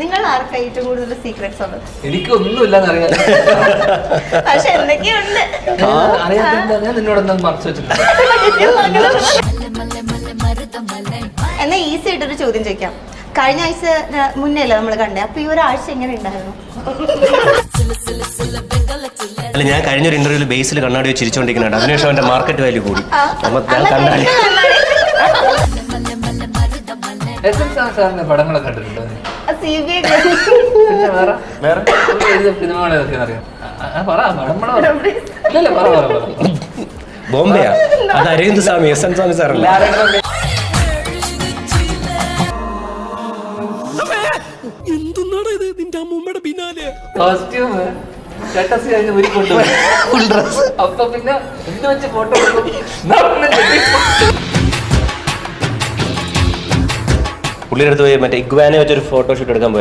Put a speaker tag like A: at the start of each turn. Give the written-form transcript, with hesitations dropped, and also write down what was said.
A: നിങ്ങൾ ആർക്കാ ഏറ്റവും കൂടുതൽ സീക്രട്സ് ഉള്ളത്?
B: എനിക്കൊന്നുമില്ലെന്നറിയാം.
A: പക്ഷെ എന്തൊക്കെയുണ്ട്
B: അറിയാത്ത ഞാൻ നിന്നോടൊന്നും മറച്ചു വെച്ചിട്ടുണ്ട്.
A: എന്നാ ഈസി ആയിട്ടൊരു ചോദ്യം ചോദിക്കാം. കഴിഞ്ഞ ആഴ്ച മുന്നേല്ലേ നമ്മൾ കണ്ടേ, അപ്പൊ ഈ ഒരാഴ്ച എങ്ങനെ ഉണ്ടായിരുന്നു?
C: അല്ല, ഞാൻ കഴിഞ്ഞൊരു ഇന്റർവ്യൂവിൽ ബേസിൽ കണ്ണാടി വെച്ച് ചിരിച്ചോണ്ടിരിക്കുന്നുണ്ട്. അതിനുശേഷം അവന്റെ മാർക്കറ്റ് വാല്യൂ കൂടി. കണ്ണാടി
B: സാറിന്റെ പടങ്ങളൊക്കെ കണ്ടിട്ടുണ്ടോ?
A: പിന്നെ
B: വേറെ സിനിമകളൊക്കെ അറിയാം.
C: ബോംബെയാ? അത് അരവിന്ദ് സ്വാമി, എസ് എൻ സ്വാമി സാറല്ല.
D: എന്തുന്നാണ് ഇത് നിന്റെ അമ്മൂമ്മയുടെ പിന്നാലെ?
B: കോസ്റ്റ്യൂം ചേട്ടസി കഴിഞ്ഞ് ഒരുക്കൊണ്ടുപോയി. അപ്പൊ പിന്നെ എന്ത് വെച്ച് ഫോട്ടോ
C: പുള്ളിയുടെ അടുത്ത് പോയി മറ്റേ ഇഗ്വാനെ വെച്ചൊരു ഫോട്ടോഷൂട്ട് എടുക്കാൻ പോയി.